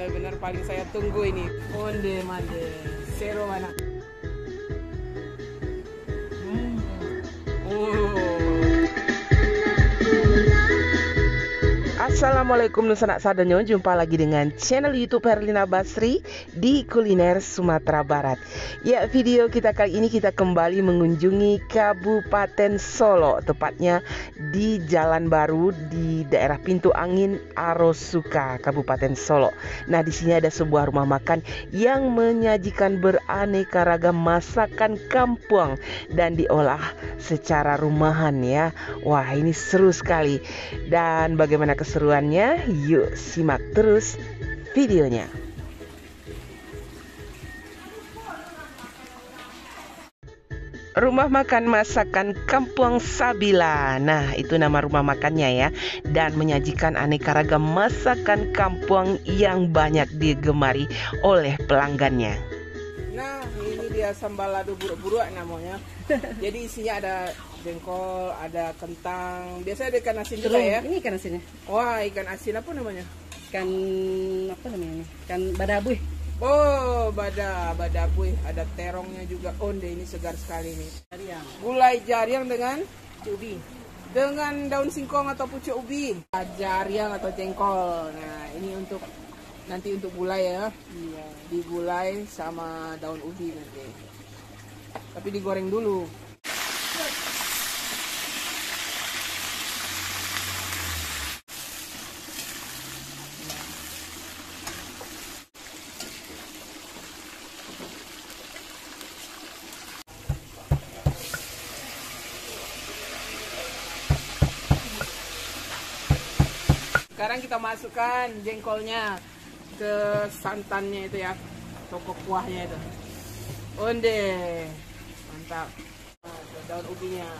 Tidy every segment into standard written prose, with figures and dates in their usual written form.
benar-benar paling saya tunggu ini. Onde mande, zero mana? Assalamualaikum Nusanak Sadanyo, jumpa lagi dengan channel YouTube Herlina Basri di Kuliner Sumatera Barat. Ya, video kita kali ini kita kembali mengunjungi Kabupaten Solo, tepatnya di Jalan Baru di daerah Pintu Angin Arosuka, Kabupaten Solo. Nah, di sini ada sebuah rumah makan yang menyajikan beraneka ragam masakan kampung dan diolah secara rumahan ya. Wah, ini seru sekali. Dan bagaimana keseruannya? Yuk simak terus videonya. Rumah makan masakan Kampung Sabila. Nah, itu nama rumah makannya ya. Dan menyajikan aneka ragam masakan kampung yang banyak digemari oleh pelanggannya. Nah, ini dia sambal lado buruk-buruk namanya. Jadi isinya ada jengkol, ada kentang. Biasanya ada ikan asin juga ya. Ini ikan asinnya. Wah, ikan asin apa namanya? Ikan apa namanya? Ikan badabuy. Oh, badabuy. Ada terongnya juga. Onde, ini segar sekali nih. Jariang. Gulai jariang dengan Ubi. dengan daun singkong atau pucuk ubi. Jariang atau jengkol. Nah, ini untuk nanti untuk gulai ya. Iya. Digulai sama daun ubi nanti. Tapi digoreng dulu. Sekarang kita masukkan jengkolnya ke santannya itu ya, toko kuahnya itu. Onde, mantap. Nah, daun ubinya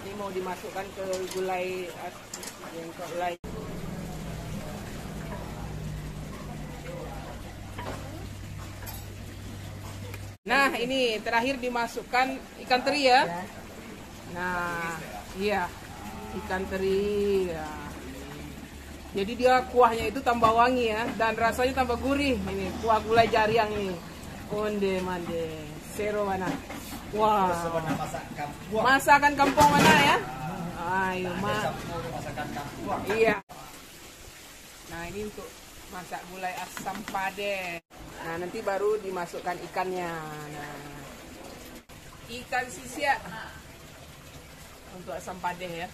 ini mau dimasukkan ke gulai jengkol lain. Nah, ini terakhir dimasukkan ikan teri ya. Nah, iya, ikan teri ya. Jadi dia kuahnya itu tambah wangi ya, dan rasanya tambah gurih. Ini kuah gulai jariang ini. Onde mande, zero mana? Wah. Masakan kampung mana ya? Ayo, masakan kampung. Iya. Nah, ini untuk masak gulai asam pade. Nah, nanti baru dimasukkan ikannya. Nah, ikan sisia untuk asam pade ya.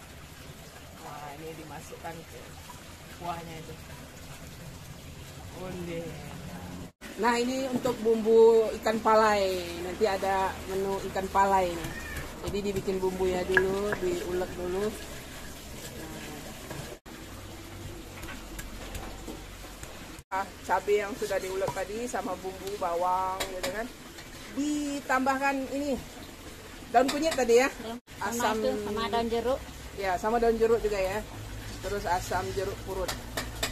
Nah, ini dimasukkan ke kuahnya itu. Onde. Nah, ini untuk bumbu ikan palai. Nanti ada menu ikan palai nih. Jadi dibikin bumbunya dulu, diulek dulu. Nah, cabai yang sudah diulek tadi sama bumbu bawang gitu kan. Ditambahkan ini daun kunyit tadi ya. Asam sama daun jeruk. Ya, sama daun jeruk juga ya. Terus asam jeruk purut.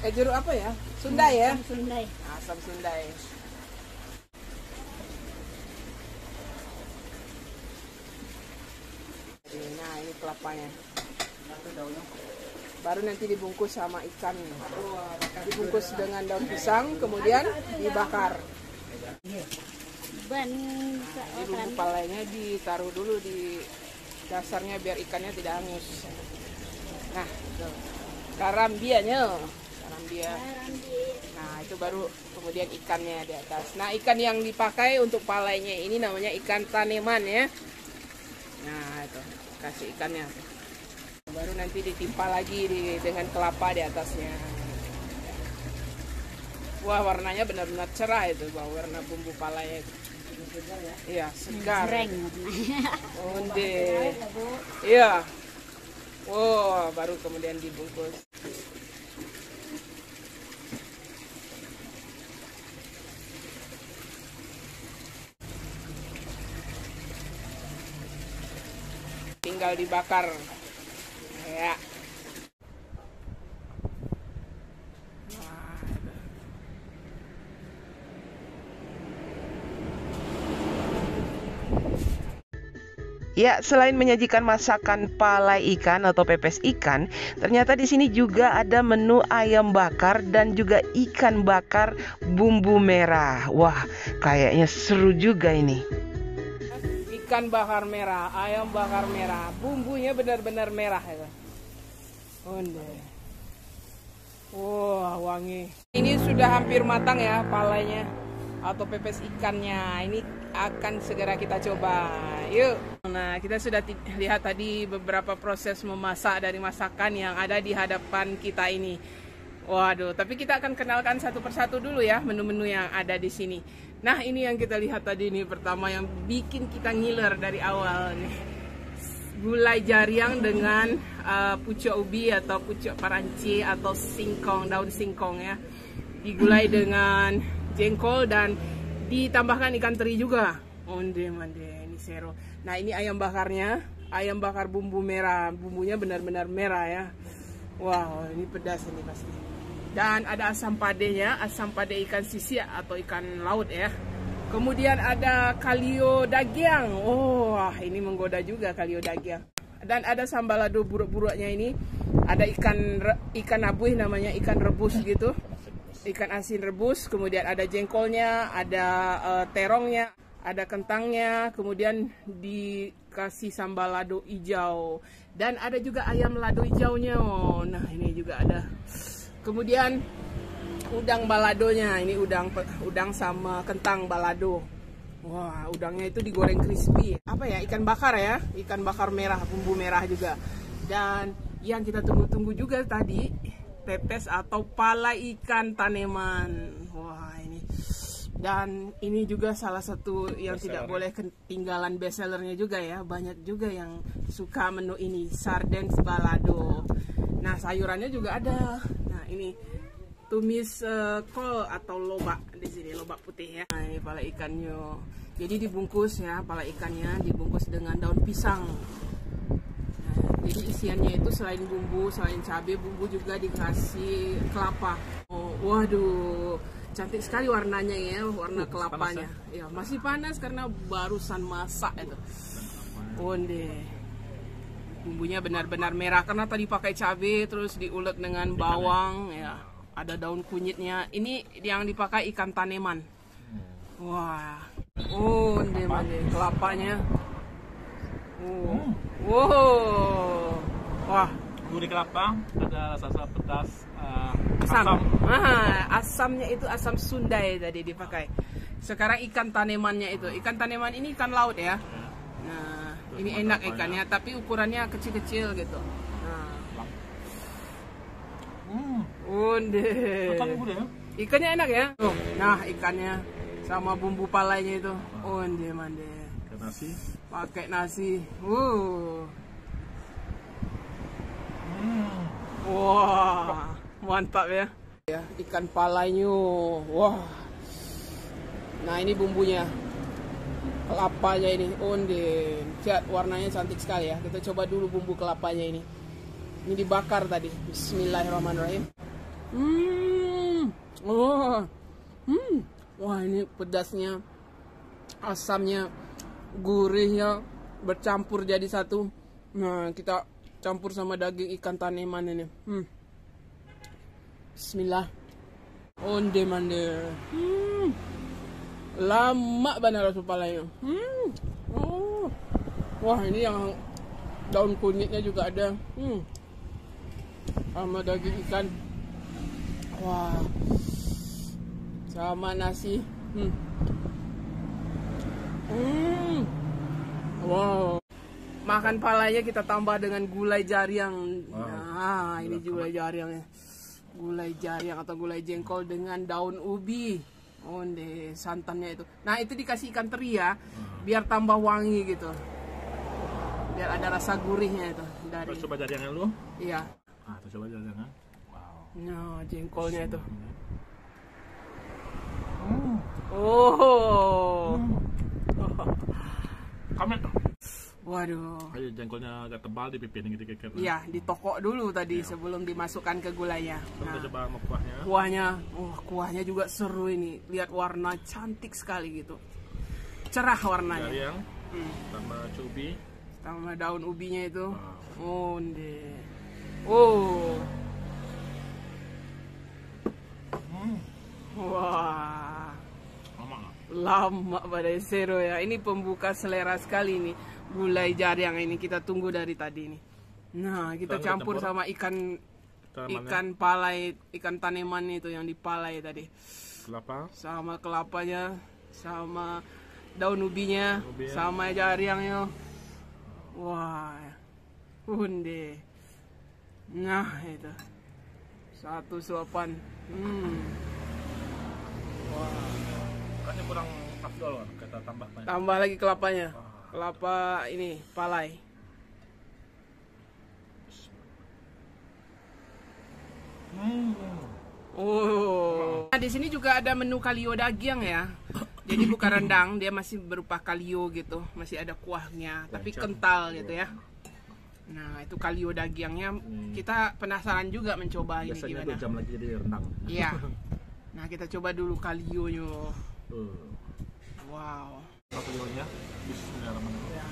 Jeruk apa ya? Sundai ya? Asam sundai. Asam sundai. Nah, ini kelapanya. Baru nanti dibungkus sama ikan. Dibungkus dengan daun pisang, kemudian dibakar. Ini bumbu palainya ditaruh dulu di dasarnya biar ikannya tidak hangus. Nah, garam bianya. Nah, itu baru kemudian ikannya di atas. Nah, ikan yang dipakai untuk palainya ini namanya ikan taneman ya. Nah, itu kasih ikannya. Baru nanti ditimpa lagi dengan kelapa di atasnya. Wah, warnanya benar-benar cerah itu, warna bumbu palanya itu. Iya, segar. Onde. Iya. Wow, baru kemudian dibungkus. Tinggal dibakar. Ya. Ya, selain menyajikan masakan palai ikan atau pepes ikan, ternyata di sini juga ada menu ayam bakar dan juga ikan bakar bumbu merah. Wah, kayaknya seru juga ini. Ikan bakar merah, ayam bakar merah, bumbunya benar-benar merah ya. Onde. Wah, wangi. Ini sudah hampir matang ya palanya atau pepes ikannya. Ini akan segera kita coba. Yuk. Nah, kita sudah lihat tadi beberapa proses memasak dari masakan yang ada di hadapan kita ini. Waduh, tapi kita akan kenalkan satu persatu dulu ya menu-menu yang ada di sini. Nah, ini yang kita lihat tadi nih, pertama yang bikin kita ngiler dari awal nih. Gulai jariang dengan pucuk ubi atau pucuk paranci atau singkong, daun singkong ya. Digulai dengan jengkol dan ditambahkan ikan teri juga. Onde mande, ini seru. Nah, ini ayam bakarnya, ayam bakar bumbu merah. Bumbunya benar-benar merah ya. Wow, ini pedas ini pasti. Dan ada asam padenya, asam pade ikan sisi atau ikan laut ya. Kemudian ada kalio dagiang. Oh, wah, ini menggoda juga kalio dagiang. Dan ada sambal lado buruk-buruknya ini. Ada ikan abuih namanya, ikan rebus gitu. Ikan asin rebus, kemudian ada jengkolnya, ada terongnya, ada kentangnya, kemudian dikasih sambal lado hijau. Dan ada juga ayam lado hijaunya. Oh, nah ini juga ada. Kemudian udang baladonya, ini udang sama kentang balado. Wah, udangnya itu digoreng crispy. Apa ya? Ikan bakar ya, ikan bakar merah, bumbu merah juga. Dan yang kita tunggu-tunggu juga tadi, pepes atau pala ikan taneman. Wah, ini. Dan ini juga salah satu yang tidak boleh ketinggalan bestsellernya juga ya. Banyak juga yang suka menu ini, sardens balado. Nah, sayurannya juga ada. Nah, ini tumis kol atau lobak di sini, lobak putih ya. Nah, ini pala ikannya. Jadi dibungkus ya, pala ikannya dibungkus dengan daun pisang. Nah, jadi isiannya itu selain bumbu, selain cabai, bumbu juga dikasih kelapa. Oh, waduh, cantik sekali warnanya ya, warna kelapanya. Panas, ya? Ya, masih panas karena barusan masak itu. Onde. Bumbunya benar-benar merah karena tadi pakai cabai, terus diulek dengan bawang ya. Ada daun kunyitnya. Ini yang dipakai ikan taneman. Wah. Oh, ini kelapanya. Oh. Wow. Wah, gurih kelapa, ada rasa pedas asam. Asamnya itu asam sundai tadi dipakai. Sekarang ikan tanemannya itu. Ikan taneman ini ikan laut ya. Nah, ini enak ikannya, tapi ukurannya kecil-kecil gitu. Nah. Onde. Ikannya enak ya. Tuh, nah ikannya sama bumbu palanya itu. Onde mande. Nasi. Pakai nasi. Wah, mantap ya. Ya, ikan palanya. Wah. Nah, ini bumbunya. Kelapanya ini, onde, lihat warnanya cantik sekali ya. Kita coba dulu bumbu kelapanya ini. Ini dibakar tadi. Bismillahirrahmanirrahim. Wah, ini pedasnya, asamnya, gurihnya bercampur jadi satu. Nah, kita campur sama daging ikan taneman ini. Bismillah. Onde mande. Lama banget rasa palanya. Oh. Wah, ini yang daun kunyitnya juga ada. Sama daging ikan. Wah. Sama nasi. Wow. Makan palanya kita tambah dengan gulai jariang. Wow. Nah, ini gulai jariangnya. Gulai jariang atau gulai jengkol dengan daun ubi. Onde, santannya itu. Nah, itu dikasih ikan teri ya, biar tambah wangi gitu. Biar ada rasa gurihnya itu dari. Coba jariangan lu? Iya. Ah, coba jariangan. Wow. Nah, jengkolnya itu. Oh. Kamet tuh. Waduh. Ayo jengkolnya agak tebal dipipin gitu. Iya, ditokok dulu tadi sebelum dimasukkan ke gulainya. Nah, kita coba sama kuahnya. Kuahnya juga seru ini. Lihat warna cantik sekali gitu. Cerah warnanya. Jariang sama cubi. sama daun ubinya itu. Wow. Onde. Oh. Wah. Lama pada Sero ya. Ini pembuka selera sekali nih. Gulai jariang ini kita tunggu dari tadi nih. Nah, kita Sekarang campur kita sama ikan palai, ikan taneman itu yang dipalai tadi. Kelapa. Sama kelapanya, sama daun ubinya, sama jariangnya. Wah. Hunde. Nah, itu. Satu suapan. Wah. Bukannya kurang afdol kan kita tambah banyak. Tambah lagi kelapanya. Kelapa ini, palai. Oh. Nah, di sini juga ada menu kalio daging ya. Jadi bukan rendang, dia masih berupa kalio gitu, masih ada kuahnya, tapi kental gitu ya. Nah, itu kalio dagingnya. Kita penasaran juga mencoba ini Biasanya gimana. 2 jam lagi jadi rendang. Iya. Nah, kita coba dulu kalionya. Wow. Kalionya. Bismillahirrahmanirrahim.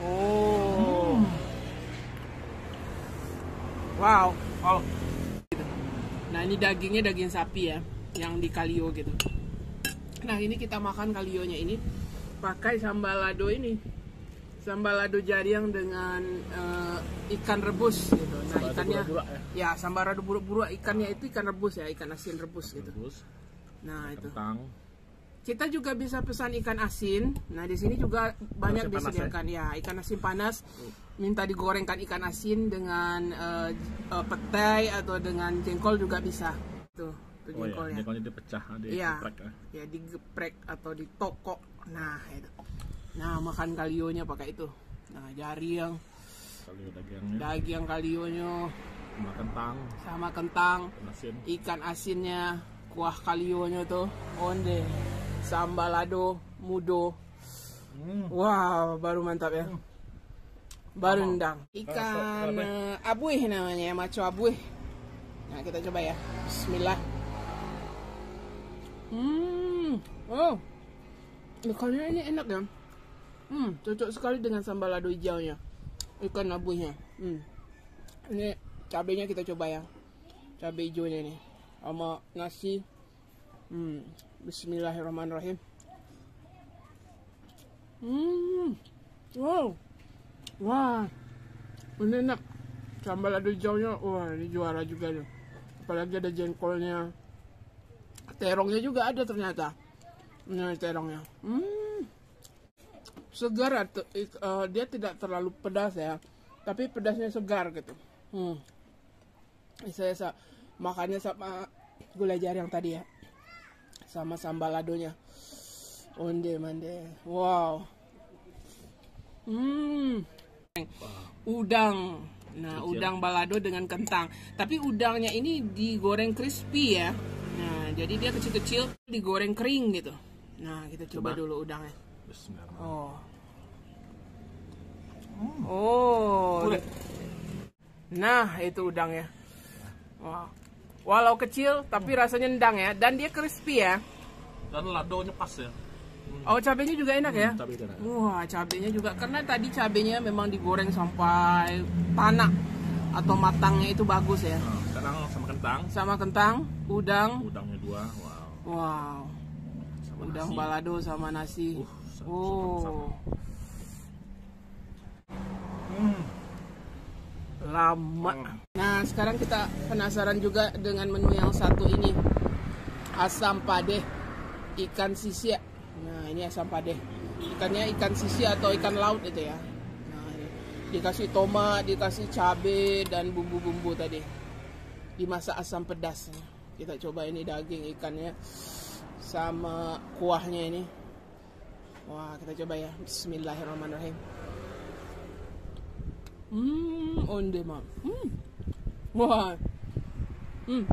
Oh. Wow. Oh. Nah, ini dagingnya daging sapi ya, yang di kalio gitu. Nah, ini kita makan kalionya ini pakai sambal lado ini. Sambal lado jariang dengan ikan rebus gitu. Nah, Sambal lado ikannya burak-burak ya sambal lado burak-burak, ikannya itu ikan rebus ya, ikan asin rebus gitu. Rebus. Nah, itu. Kentang. Kita juga bisa pesan ikan asin. Nah, di sini juga banyak Asin panas, disediakan ya, ikan asin panas. Minta digorengkan ikan asin dengan petai atau dengan jengkol juga bisa. Tuh Oh ya, jengkolnya. jengkolnya dipecah, Iya. digeprek ya. Ya digeprek atau ditokok. Nah, itu. Nah, makan kalionya pakai itu. Nah, jariang, Kalio dagingnya. daging kalionya Sama kentang. sama kentang, Asin. ikan asinnya, kuah kalionya tuh, onde, sambal lado, mudo. Wow, baru mantap ya. Baru nendang. Ikan abuih namanya, maco abuih. Nah, kita coba ya. Bismillah. Oh, ikannya ini enak ya. Cocok sekali dengan sambal lado hijaunya. Ikan abuihnya. Ini cabenya kita coba ya. Cabai hijaunya ini. Sama nasi. Bismillahirrahmanirrahim. Wow. Wah. Ini enak. Sambal lado hijaunya. Wah, ini juara juga nih. Apalagi ada jengkolnya. Terongnya juga ada ternyata. Nah, terongnya. Segar atau dia tidak terlalu pedas ya, tapi pedasnya segar gitu. Saya makannya sama gulai jariang tadi ya, sama sambal ladonya. Onde mande, wow. Udang. Nah, udang balado dengan kentang. Tapi udangnya ini digoreng crispy ya. Nah, jadi dia kecil-kecil digoreng kering gitu. Nah, kita coba dulu udangnya. Oh. Nah, itu udangnya. Wow. Walau kecil tapi rasanya nendang ya, dan dia crispy ya. Dan ladonya pas ya. Oh, cabenya juga enak ya. Cabai enak. Wah, cabenya juga karena tadi cabenya memang digoreng sampai tanak atau matangnya itu bagus ya. Sekarang sama kentang. Sama kentang, udang. Udangnya 2. Wow. Wow. Sama Udang nasi. balado sama nasi. Sama. Lama. Nah, sekarang kita penasaran juga dengan menu yang satu ini. Asam padeh ikan sisia. Nah, ini asam padeh. Ikannya ikan sisia atau ikan laut itu ya. Nah, ini. Dikasih tomat, dikasih cabai dan bumbu-bumbu tadi. Dimasak asam pedas. Kita coba ini daging ikannya sama kuahnya ini. Wah, kita coba ya. Bismillahirrahmanirrahim. Onde mak. Wah. Ini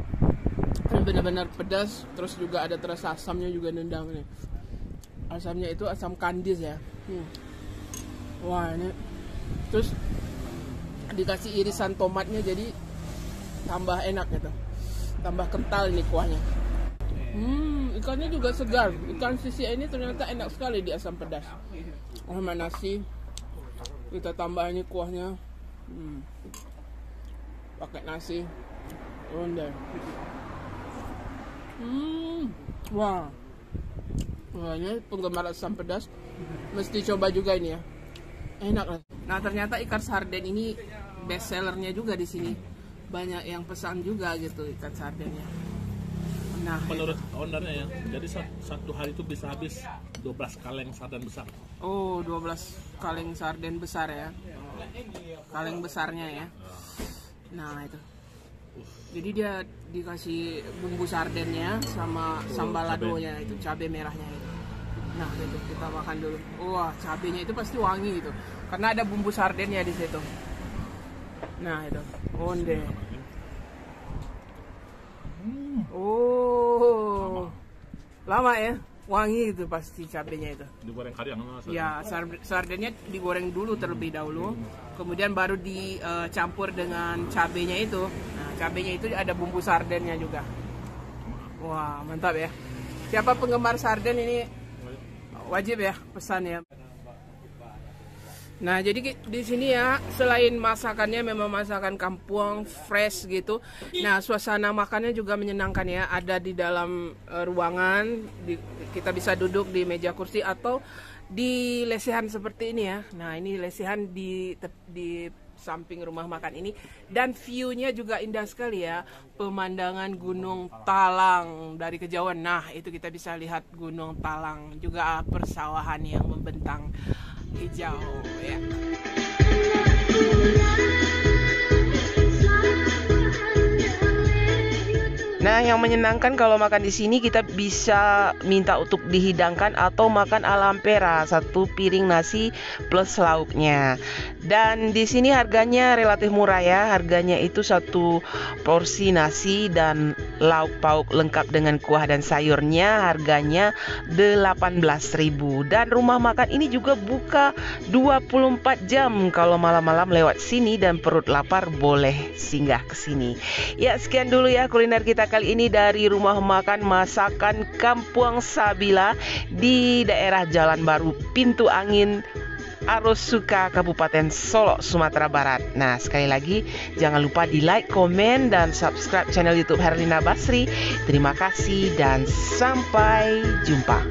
benar-benar pedas, terus juga ada terasa asamnya juga nendang nih. Asamnya itu asam kandis ya. Wah, ini terus dikasih irisan tomatnya jadi tambah enak gitu. Tambah kental ini kuahnya. Ikannya juga segar. Ikan sisi ini ternyata enak sekali di asam pedas. Sama nasi. Kita tambah ini kuahnya. Pakai nasi. Onde. Wah. Wah, ini penggemar asam pedas mesti coba juga ini ya. Enak lah. Nah, ternyata ikan sarden ini best sellernya juga di sini. Banyak yang pesan juga gitu ikan sardennya. Nah, Menurut ownernya ya, jadi satu hari itu bisa habis 12 kaleng sarden besar. oh, 12 kaleng sarden besar ya. Kaleng besarnya ya. Nah, itu. Jadi dia dikasih bumbu sardennya sama sambal ladonya itu, cabai merahnya itu. Nah, itu kita makan dulu. Wah, cabenya itu pasti wangi itu. Karena ada bumbu sardennya di situ. Nah, itu. Onde. Oh. Lama ya? Wangi itu pasti cabenya itu. Digoreng kariang sama sarden. Ya, sardennya digoreng dulu terlebih dahulu, kemudian baru dicampur dengan cabenya itu. Nah, cabenya itu ada bumbu sardennya juga. Wah, mantap ya. Siapa penggemar sarden ini wajib ya pesan ya. Nah, jadi di sini ya, selain masakannya memang masakan kampung fresh gitu. Nah, suasana makannya juga menyenangkan ya. Ada di dalam ruangan, kita bisa duduk di meja kursi atau di lesehan seperti ini ya. Nah, ini lesehan di samping rumah makan ini, dan view-nya juga indah sekali ya. Pemandangan Gunung Talang dari kejauhan. Nah, itu kita bisa lihat Gunung Talang, juga persawahan yang membentang hijau ya. Nah, yang menyenangkan kalau makan di sini kita bisa minta untuk dihidangkan atau makan ala ampera, satu piring nasi plus lauknya. Dan di sini harganya relatif murah ya. Harganya itu satu porsi nasi dan lauk pauk lengkap dengan kuah dan sayurnya harganya 18.000. Dan rumah makan ini juga buka 24 jam. Kalau malam-malam lewat sini dan perut lapar boleh singgah ke sini. Ya, sekian dulu ya kuliner kita kali ini dari rumah makan masakan Kampung Sabila di daerah Jalan Baru Pintu Angin, Arus Suka, Kabupaten Solok, Sumatera Barat. Nah, sekali lagi jangan lupa di like, komen, dan subscribe channel YouTube Herlina Basri. Terima kasih dan sampai jumpa.